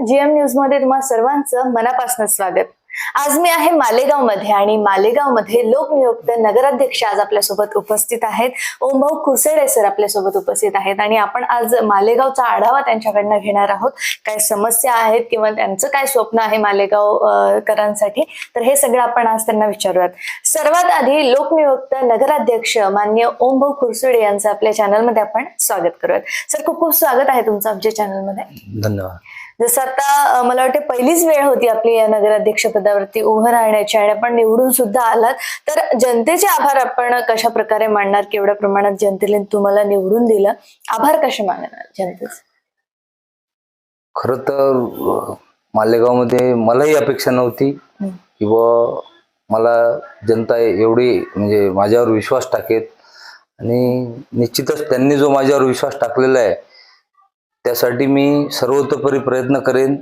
GM news मध्ये तुम्हा सर्वांचं मनापासून स्वागत। आज मी आहे मालेगाव मध्ये आणि मालेगाव मध्ये लोकनियुक्त नगराध्यक्ष आज आपल्यासोबत उपस्थित आहेत। ओमभाऊ खुरसेडे सर आपल्यासोबत उपस्थित आहेत आणि आपण आज मालेगावचा आढावा त्यांच्याकडनं घेणार आहोत। काय समस्या आहेत किंवा त्यांचं काय स्वप्न आहे मालेगावकरांसाठी, तर हे सगळं आपण आज त्यांना विचारूयात। सर्वात आधी लोकनियुक्त नगराध्यक्ष माननीय ओमभाऊ खुरसेडे यांचं आपल्या चॅनलमध्ये आपण स्वागत करूयात। सर खूप खूप स्वागत आहे तुमचं आमच्या चॅनलमध्ये। धन्यवाद। जसं आता मला वाटते पहिलीच वेळ होती आपली या नगराध्यक्ष पदावरती उभं राहण्याची आणि आपण निवडून सुद्धा आलात, तर जनतेचे आभार आपण कशा प्रकारे मानणार, केवढ्या प्रमाणात जनतेने तुम्हाला निवडून दिलं, आभार कसे मानणार जनतेचे? खरं तर मालेगावमध्ये मलाही अपेक्षा नव्हती किंवा मला जनता एवढी म्हणजे माझ्यावर विश्वास टाकेल आणि निश्चितच त्यांनी जो माझ्यावर विश्वास टाकलेला आहे त्यासाठी मी सर्वतोपरी प्रयत्न करेन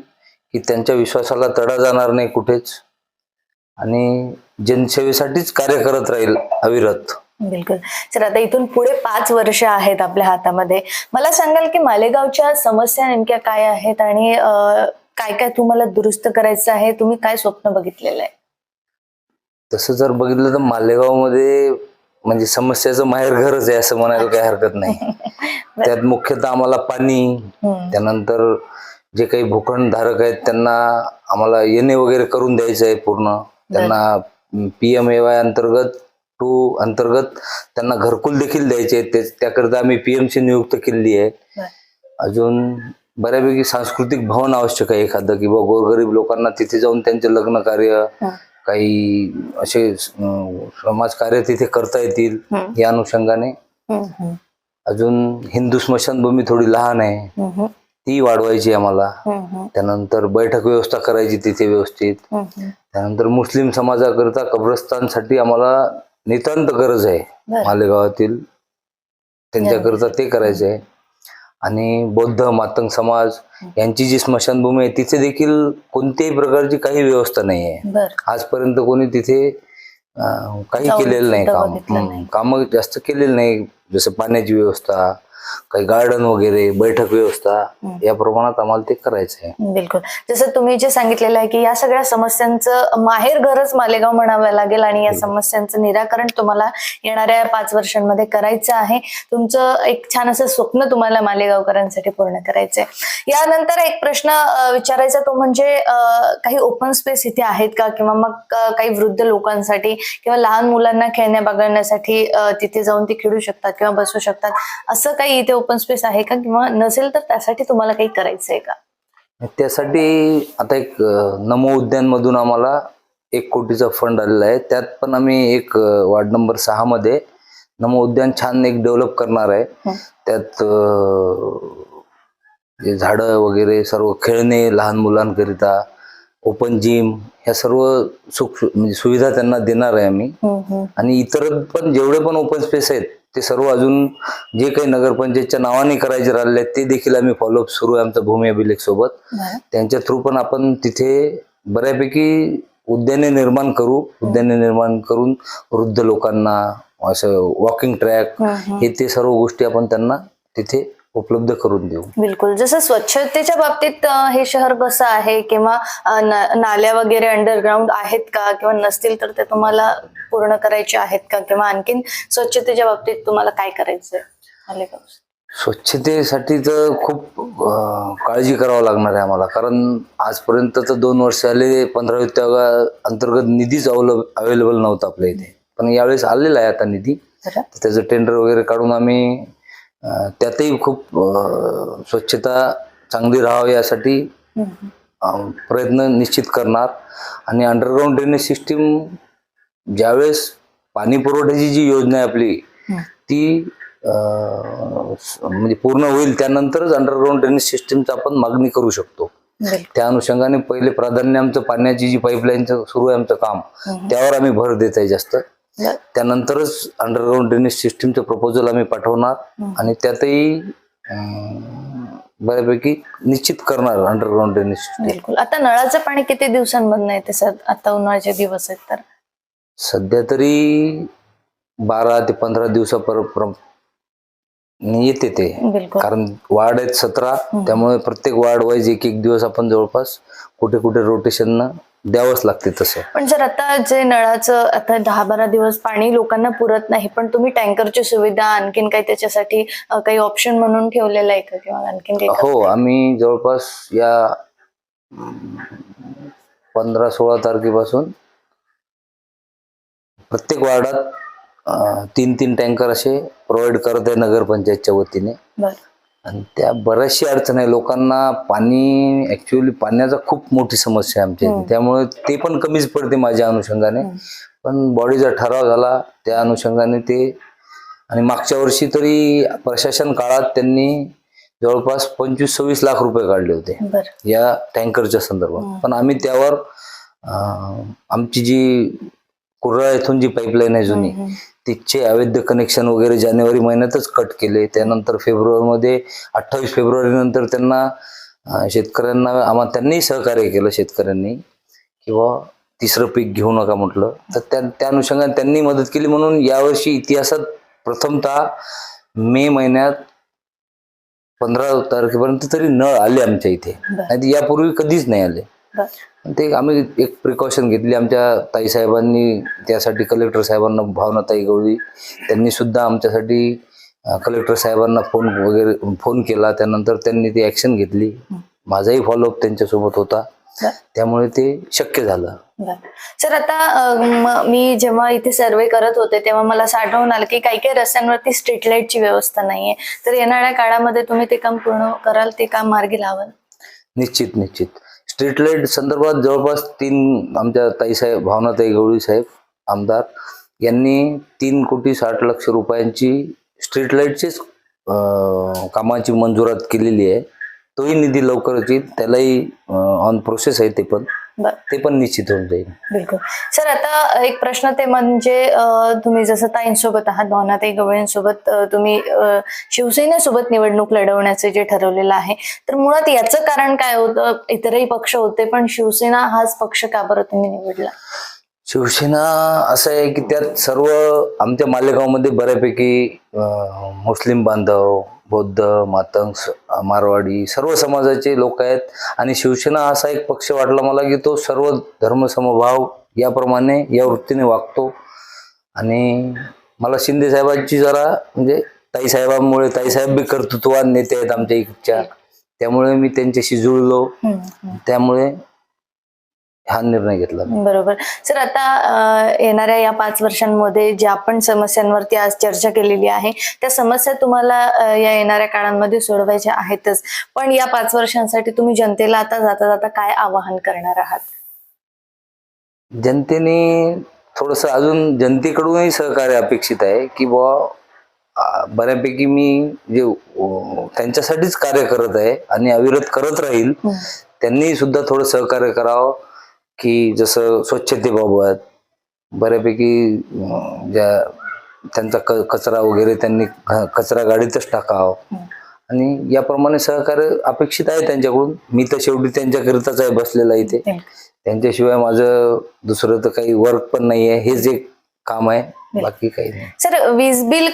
की त्यांच्या विश्वासाला तडा जाणार नाही कुठेच आणि जनसेवेसाठीच कार्य करत राहील अविरत। बिलकुल सर, आता इथून पुढे 5 वर्ष आहेत आपल्या हातामध्ये। मला सांगाल की मालेगावच्या समस्या नेमक्या काय आहेत आणि काय काय तुम्हाला दुरुस्त करायचं आहे, तुम्ही काय स्वप्न बघितलेलं आहे? तसं जर बघितलं तर मालेगावमध्ये म्हणजे समस्याचं माहेरघरच आहे असं म्हणायला काही हरकत नाही। त्यात मुख्यतः आम्हाला पाणी, त्यानंतर जे काही भूखंडधारक आहेत त्यांना आम्हाला येणे वगैरे करून द्यायचं आहे पूर्ण। त्यांना PMAY अंतर्गत 2 अंतर्गत त्यांना घरकुल देखील द्यायचे आहेत, त्याकरता आम्ही PMC नियुक्त केलेली आहे। अजून बऱ्यापैकी सांस्कृतिक भवन आवश्यक आहे एखादं, किंवा गोरगरीब लोकांना तिथे जाऊन त्यांचे लग्न कार्य काही असे समाज कार्य तिथे करता येतील या अनुषंगाने। अजून हिंदू स्मशानभूमी थोडी लहान आहे, ती वाढवायची आम्हाला। त्यानंतर बैठक व्यवस्था करायची तिथे व्यवस्थित। त्यानंतर मुस्लिम समाजाकरता कब्रस्तानसाठी आम्हाला नितांत गरज आहे मालेगावातील, त्यांच्याकरता ते करायचं आहे। आणि बौद्ध मातंग समाज यांची जी स्मशानभूमी आहे तिथे देखील कोणत्याही प्रकारची काही व्यवस्था नाही आहे आजपर्यंत। कोणी तिथे काही केलेलं नाही, काम जास्त केलेलं नाही, जसं पाण्याची व्यवस्था, काही गार्डन वगैरे, बैठक व्यवस्था, या प्रमाणात आम्हाला ते करायचं आहे। बिलकुल, जसं तुम्ही जे सांगितलेलं आहे की या सगळ्या समस्यांचं माहेर घरच मालेगाव म्हणावं लागेल आणि या समस्यांचं निराकरण तुम्हाला येणाऱ्या 5 वर्षांमध्ये करायचं आहे। तुमचं एक छान असं स्वप्न तुम्हाला मालेगावकरांसाठी पूर्ण करायचंय। यानंतर एक प्रश्न विचारायचा तो म्हणजे काही ओपन स्पेस इथे आहेत का, किंवा मग काही वृद्ध लोकांसाठी किंवा लहान मुलांना खेळण्या बागडण्यासाठी तिथे जाऊन ते खेळू शकतात किंवा बसू शकतात, असं काही इथे ओपन स्पेस आहे का, किंवा नसेल तर त्यासाठी तुम्हाला काही करायचंय का? त्यासाठी आता एक नमो उद्यान मधून आम्हाला 1 कोटीचा फंड आलेला आहे। त्यात पण आम्ही एक वार्ड नंबर 6 मध्ये नमो उद्यान छान एक डेव्हलप करणार आहे। त्यात झाडं वगैरे, सर्व खेळणे लहान मुलांकरिता, ओपन जिम, ह्या सर्व म्हणजे सुविधा त्यांना देणार आहे आम्ही। आणि इतर पण जेवढे पण ओपन स्पेस आहेत ते सर्व अजून जे काही नगरपंचायतच्या नावाने करायचे राहिले ते देखील आम्ही फॉलोअप सुरू आहे आमचा भूमी अभिलेख सोबत। त्यांच्या थ्रू पण आपण तिथे बऱ्यापैकी उद्याने निर्माण करू। उद्याने निर्माण करून वृद्ध लोकांना असं वॉकिंग ट्रॅक, हे ते सर्व गोष्टी आपण त्यांना तिथे उपलब्ध करून देऊ। बिलकुल, जसं स्वच्छतेच्या बाबतीत हे शहर कसं आहे, किंवा नाल्या वगैरे अंडरग्राऊंड आहेत का, किंवा नसतील तर ते तुम्हाला पूर्ण करायचे आहेत का, किंवा आणखीन स्वच्छतेच्या बाबतीत तुम्हाला काय करायचंय मालेगाव? स्वच्छतेसाठी तर खूप काळजी करावं लागणार आहे आम्हाला, कारण आजपर्यंत तर 2 वर्ष आले 15 वित्त अंतर्गत निधीच अवेलेबल नव्हता आपल्या इथे, पण यावेळेस आलेला आहे आता निधी। त्याचं टेंडर वगैरे काढून आम्ही त्यातही खूप स्वच्छता चांगली राहावी यासाठी प्रयत्न निश्चित करणार। आणि अंडरग्राऊंड ड्रेनेज सिस्टीम ज्यावेळेस पाणी पुरवठ्याची जी योजना आहे आपली ती म्हणजे पूर्ण होईल त्यानंतरच अंडरग्राऊंड ड्रेनेज सिस्टीमची आपण मागणी करू शकतो। त्या अनुषंगाने पहिले प्राधान्य आमचं पाण्याची जी पाईपलाईनचं सुरू आहे आमचं काम, त्यावर आम्ही भर देत आहे जास्त। त्यानंतरच अंडरग्राऊंड ड्रेनेज सिस्टीमचं प्रपोजल आम्ही पाठवणार आणि त्यातही बऱ्यापैकी निश्चित करणार अंडरग्राऊंड ड्रेनेज सिस्टीम। बिलकुल, आता नळाचं पाणी किती दिवसांमधनं येते सर? आता उन्हाळ्याचे दिवस आहेत तर सध्या तरी 12 ते 15 दिवसापर्यंत येते ते, बिलकुल. कारण वार्ड आहेत 17, त्यामुळे प्रत्येक वार्ड वाईज एक एक दिवस आपण जवळपास कुठे कुठे रोटेशन द्यावंच लागते तसं. पण जर आता जे नळाचं आता 10-12 दिवस पाणी लोकांना पुरत नाही, पण तुम्ही टँकरची सुविधा आणखीन काही त्याच्यासाठी काही ऑप्शन म्हणून ठेवलेलं आहे का किंवा आणखीन काही हो, आम्ही जवळपास या 15-16 तारखेपासून प्रत्येक वार्डात 3-3 टँकर असे प्रोव्हाइड करत आहे नगरपंचायतच्या वतीने. बरं. आणि त्या बऱ्याचशी अडचण आहे लोकांना. पाणी ऍक्च्युअली पाण्याचा खूप मोठी समस्या आहे आमच्या इथे, त्यामुळे ते पण कमीच पडते माझ्या अनुषंगाने. पण बॉडीचा ठराव झाला त्या अनुषंगाने ते. आणि मागच्या वर्षी तरी प्रशासन काळात त्यांनी जवळपास 25-26 लाख रुपये काढले होते बरं. या टँकरच्या संदर्भात. पण आम्ही त्यावर आमची जी कुर्रा येथून जी पाईपलाईन आहे जुनी, तिचे अवैध कनेक्शन वगैरे जानेवारी महिन्यातच कट केले. त्यानंतर फेब्रुवारीमध्ये 28 फेब्रुवारी नंतर त्यांना शेतकऱ्यांना त्यांनीही सहकार्य केलं शेतकऱ्यांनी, किंवा तिसरं पीक घेऊ नका म्हटलं. तर त्या अनुषंगाने त्यांनी मदत केली. म्हणून यावर्षी इतिहासात प्रथमतः मे महिन्यात 15 तारखेपर्यंत तरी नळ आले आमच्या इथे, नाही यापूर्वी कधीच नाही आले. ते आम्ही एक प्रिकॉशन घेतली आमच्या ताईसाहेबांनी, त्यासाठी कलेक्टर साहेबांना, भावनाताई गवळी त्यांनी सुद्धा आमच्यासाठी कलेक्टर साहेबांना फोन केला. त्यानंतर त्यांनी ती ऍक्शन घेतली. माझाही फॉलोअप त्यांच्यासोबत होता, त्यामुळे ते शक्य झालं. सर, आता मी जेव्हा इथे सर्वे करत होते तेव्हा मला असं आढळून आलं की काही काही रस्त्यांवरती स्ट्रीट लाईटची व्यवस्था नाहीये. तर येणाऱ्या काळामध्ये तुम्ही ते काम पूर्ण कराल, ते काम मार्गी लावाल? निश्चित निश्चित. स्ट्रीट लाईट संदर्भात जवळपास 3 आमच्या ताईसाहेब, भावनाताई गवळी साहेब आमदार यांनी 3,60,00,000 रुपयांची स्ट्रीट लाईटचीच कामाची मंजुरात केलेली आहे. तोही निधी लवकरच येईल, त्यालाही ऑन प्रोसेस आहे. ते पण निश्चित होऊन जाईल. बिलकुल. सर, आता एक प्रश्न ते म्हणजे तुम्ही जसं ताईंसोबत आहात, भावनाताई गवळींसोबत, तुम्ही शिवसेनेसोबत निवडणूक लढवण्याचे जे ठरवलेलं आहे, तर मुळात याचं कारण काय होतं? इतरही पक्ष होते, पण शिवसेना हाच पक्ष का बरं तुम्ही निवडला? शिवसेना असं आहे की त्यात सर्व आमच्या मालेगावमध्ये बऱ्यापैकी मुस्लिम बांधव, बौद्ध, मातंग, मारवाडी सर्व समाजाचे लोक आहेत. आणि शिवसेना असा एक पक्ष वाटला मला की तो सर्व धर्मसमभाव याप्रमाणे या वृत्तीने वागतो. आणि मला शिंदे साहेबांची जरा म्हणजे ताईसाहेबांमुळे, ताईसाहेब बी कर्तृत्ववान नेते आहेत आमच्या इकडच्या, त्यामुळे मी त्यांच्याशी जुळलो, त्यामुळे हा निर्णय घेतला. बरोबर. सर, आता येणाऱ्या या 5 वर्षांमध्ये ज्या आपण समस्यांवरती आज चर्चा केलेली आहे, त्या समस्या तुम्हाला या येणाऱ्या काळांमध्ये सोडवायच्या आहेतच. पण या 5 वर्षांसाठी तुम्ही जनतेला आता जाता जाता काय आवाहन करणार आहात? जनतेने थोडस अजून जनतेकडूनही सहकार्य अपेक्षित आहे की बऱ्यापैकी मी जे त्यांच्यासाठीच कार्य करत आहे आणि अविरत करत राहील. त्यांनी सुद्धा थोडं सहकार्य करावं, की जसं स्वच्छतेबाबत बऱ्यापैकी त्यांचा कचरा वगैरे त्यांनी कचरा गाडीतच टाकावं. आणि याप्रमाणे सहकार्य अपेक्षित आहे त्यांच्याकडून. मी तर शेवटी त्यांच्याकरिताच आहे बसलेला इथे, त्यांच्याशिवाय माझं दुसरं तर काही वर्क पण नाही आहे. हेच एक काम आहे, बाकी काही नाही. सर, वीज बिल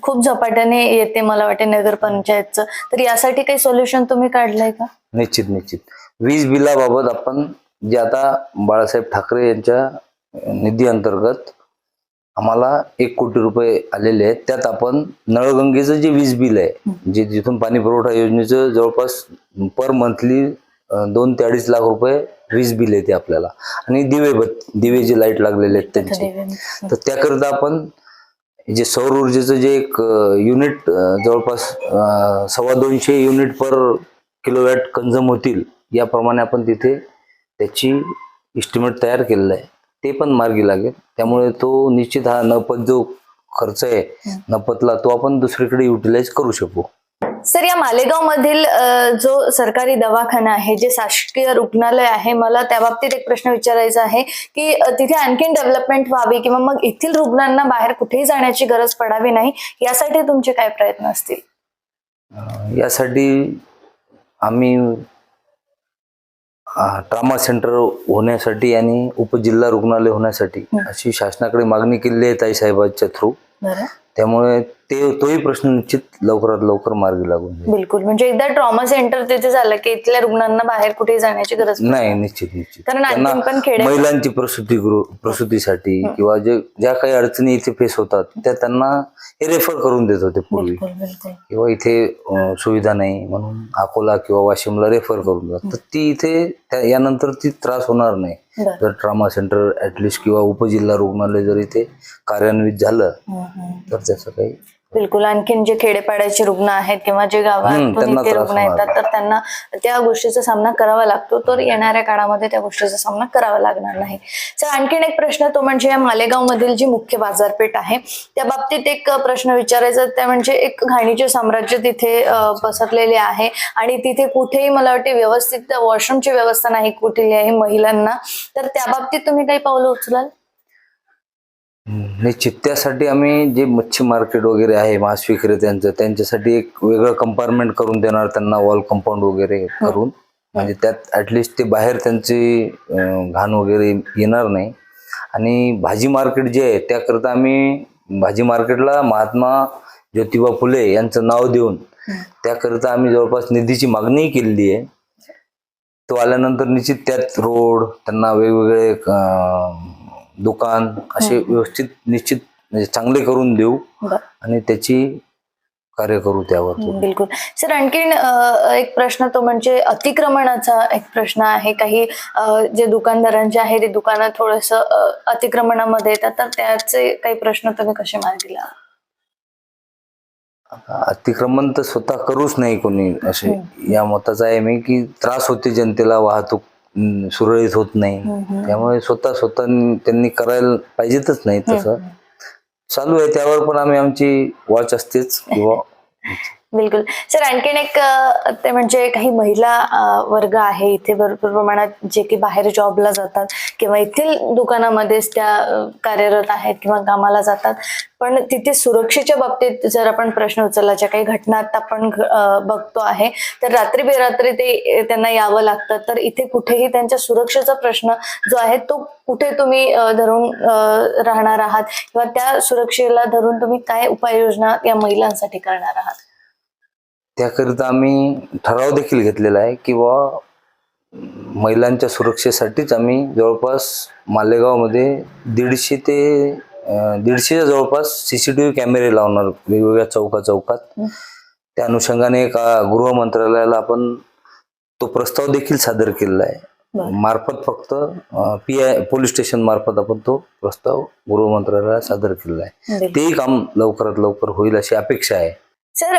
खूप झपाट्याने येते मला वाटते नगरपंचायतचं, तर यासाठी काही सोल्युशन तुम्ही काढलंय का? निश्चित निश्चित. वीज बिलाबाबत आपण जे आता बाळासाहेब ठाकरे यांच्या निधी अंतर्गत आम्हाला 1 कोटी रुपये आलेले आहेत, त्यात आपण नळगंगेचं जे वीज बिल आहे, जे जिथून पाणी पुरवठा योजनेचं जवळपास पर मंथली 2 ते 2.5 लाख रुपये वीज बिल येते आपल्याला. आणि दिवे जे लाईट लागलेले आहेत त्यांचे, तर त्याकरिता आपण जे सौर ऊर्जेचं जे एक युनिट जवळपास 250 युनिट पर किलोवॅट कंझ्युम होतील, याप्रमाणे आपण तिथे त्याची इस्टिमेट तयार केलेला आहे. ते पण मार्गी लागेल. त्यामुळे तो निश्चित हा नफत जो खर्च आहे नफतला, तो आपण दुसरीकडे युटिलाइज करू शकू. सर, या मालेगाव मधील जो सरकारी दवाखाना आहे, जे शासकीय रुग्णालय आहे, मला त्या बाबतीत एक प्रश्न विचारायचा आहे की तिथे आणखीन डेव्हलपमेंट व्हावी किंवा मग येथील रुग्णांना बाहेर कुठेही जाण्याची गरज पडावी नाही, यासाठी तुमचे काय प्रयत्न असतील? यासाठी आम्ही ट्रॉमा सेंटर होण्यासाठी आणि उपजिल्हा रुग्णालय होण्यासाठी अशी शासनाकडे मागणी केली आहे ताईसाहेबांच्या थ्रू. त्यामुळे तोही प्रश्न निश्चित लवकरात लवकर मार्गी लागून जाईल. बिलकुल, म्हणजे एकदा ट्रॉमा सेंटर तिथे झालं की इथल्या रुग्णांना बाहेर कुठे जाण्याची गरज पडत नाही, निश्चित कारण त्यांना आणखीन पण खेडे महिलांची प्रसूतीसाठी किंवा ज्या काही अडचणी इथे फेस होतात त्या त्यांना हे रेफर करून देत होते पूर्वी, बिलकुल बिलकुल किंवा इथे सुविधा नाही म्हणून अकोला किंवा वाशिमला रेफर करून देतात. तर ती इथे यानंतर ती त्रास होणार नाही बरं. जर ट्रॉमा सेंटर ऍटलिस्ट किंवा उपजिल्हा रुग्णालय जर इथे कार्यान्वित झालं तर त्याचं काही बिलकुल. आणखीन जे खेडेपाड्याचे रुग्ण आहेत किंवा जे गावातून त्यांना इथे त्रास रुग्ण होणार येतात तर त्यांना त्या गोष्टीचा सामना करावा लागतो, तर येणाऱ्या काळामध्ये त्या गोष्टीचा सामना करावा लागणार नाही. तर आणखीन एक प्रश्न तो म्हणजे मालेगाव मधील जी मुख्य बाजारपेठ आहे त्या बाबतीत एक प्रश्न विचारायचा, त्या म्हणजे एक घाणीचे साम्राज्य तिथे पसरलेले आहे आणि तिथे कुठेही मला वाटते व्यवस्थित वॉशरूमची व्यवस्था नाही कुठेही आहे महिलांना, तर त्या बाबतीत तुम्ही काही पावलं उचलाल? निश्चित त्यासाठी आम्ही जे मच्छी मार्केट वगैरे आहे मांस विक्रेत्यांचं त्यांच्यासाठी एक वेगळं कंपार्टमेंट करून देणार, त्यांना वॉल कंपाऊंड वगैरे करून, म्हणजे त्यात ऍटलिस्ट ते बाहेर त्यांची घाण वगैरे येणार नाही. आणि भाजी मार्केट जे आहे त्याकरता आम्ही भाजी मार्केटला महात्मा ज्योतिबा फुले यांचं नाव देऊन त्याकरता आम्ही जवळपास निधीची मागणीही केलेली आहे. तो आल्यानंतर निश्चित त्यात रोड, त्यांना वेगवेगळे दुकान असे व्यवस्थित निश्चित म्हणजे चांगले करून देऊ आणि त्याची कार्य करू त्यावर. बिलकुल सर. आणखीन एक प्रश्न तो म्हणजे अतिक्रमणाचा एक प्रश्न आहे. काही जे दुकानदारांचे आहे ते दुकानात थोडस अतिक्रमणामध्ये येतात, तर त्याचे काही प्रश्न तुम्ही कसे मार्गी लावा? अतिक्रमण तर स्वतः करूच नाही कोणी असे, या मताचा आहे मी की त्रास होते जनतेला, वाहतूक सुरळीत होत नाही, त्यामुळे स्वतः त्यांनी करायला पाहिजेतच नाही. तसं चालू आहे, त्यावर पण आम्ही आमची वॉच असतेच किंवा. बिलकुल सर. आणखीन एक ते म्हणजे काही महिला वर्ग आहे इथे भरपूर प्रमाणात जे की बाहेर जॉबला जातात किंवा येथील दुकानामध्येच त्या कार्यरत आहेत किंवा कामाला जातात, पण तिथे सुरक्षेच्या बाबतीत जर आपण प्रश्न उचलला, ज्या काही घटना आता आपण बघतो आहे, तर रात्री बेरात्री ते त्यांना यावं लागतं, तर इथे कुठेही त्यांच्या सुरक्षेचा प्रश्न जो आहे तो कुठे तुम्ही धरून राहणार आहात किंवा त्या सुरक्षेला धरून तुम्ही काय उपाययोजना या महिलांसाठी करणार आहात? त्याकरिता आम्ही ठराव देखील घेतलेला आहे किंवा महिलांच्या सुरक्षेसाठीच आम्ही जवळपास मालेगावमध्ये 150च्या जवळपास CCTV कॅमेरे लावणार वेगवेगळ्या चौकात. त्या अनुषंगाने गृह मंत्रालयाला आपण तो प्रस्ताव देखील सादर केलेला आहे मार्फत, फक्त PI पोलीस स्टेशन मार्फत आपण तो प्रस्ताव गृह मंत्रालयाला सादर केलेला आहे. तेही काम लवकरात लवकर होईल अशी अपेक्षा आहे. सर,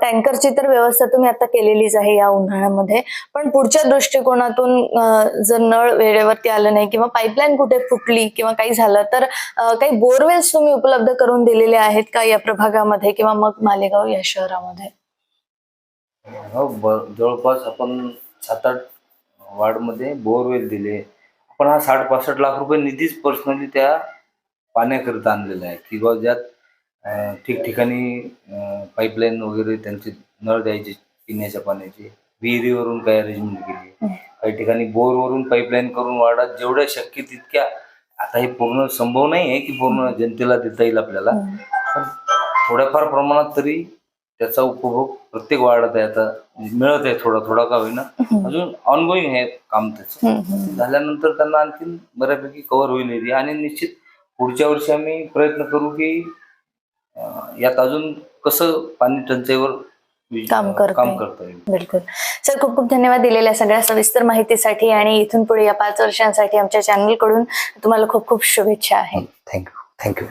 टँकरची तर व्यवस्था तुम्ही आता केलेलीच आहे या उन्हाळ्यामध्ये, पण पुढच्या दृष्टिकोनातून जर नळ वेळेवरती आलं नाही किंवा पाईपलाईन कुठे फुटली किंवा काही झालं तर काही बोरवेल्स तुम्ही उपलब्ध करून दिलेले आहेत का या प्रभागामध्ये किंवा मग मालेगाव या शहरामध्ये? जवळपास आपण 7-8 वार्डमध्ये बोरवेल दिले. आपण हा 60-65 लाख रुपये निधीच पर्सनली त्या पाण्याकरिता आणलेला आहे किंवा ज्यात ठिकठिकाणी पाईपलाईन वगैरे त्यांचे नळ द्यायचे पिण्याच्या पाण्याचे, विहिरीवरून काही अरेंजमेंट केली, काही ठिकाणी बोरवरून पाईपलाईन करून वार्डात जेवढ्या शक्य तितक्या. आता हे पूर्ण संभव नाही आहे की पूर्ण जनतेला देता येईल आपल्याला, पण थोड्याफार प्रमाणात तरी त्याचा उपभोग प्रत्येक वार्डात आहे, आता मिळत आहे थोडा का होईना. अजून ऑनगोईंग आहे काम त्याचं, झाल्यानंतर त्यांना आणखी बऱ्यापैकी कव्हर होईल. आणि निश्चित पुढच्या वर्षी आम्ही प्रयत्न करू की यात अजून कसं पाणी टंचाईवर काम करता येईल. बिलकुल सर, खूप खूप धन्यवाद दिलेल्या सगळ्या सविस्तर माहितीसाठी आणि इथून पुढे या 5 वर्षांसाठी आमच्या चॅनल कडून तुम्हाला खूप खूप शुभेच्छा आहे. थँक्यू.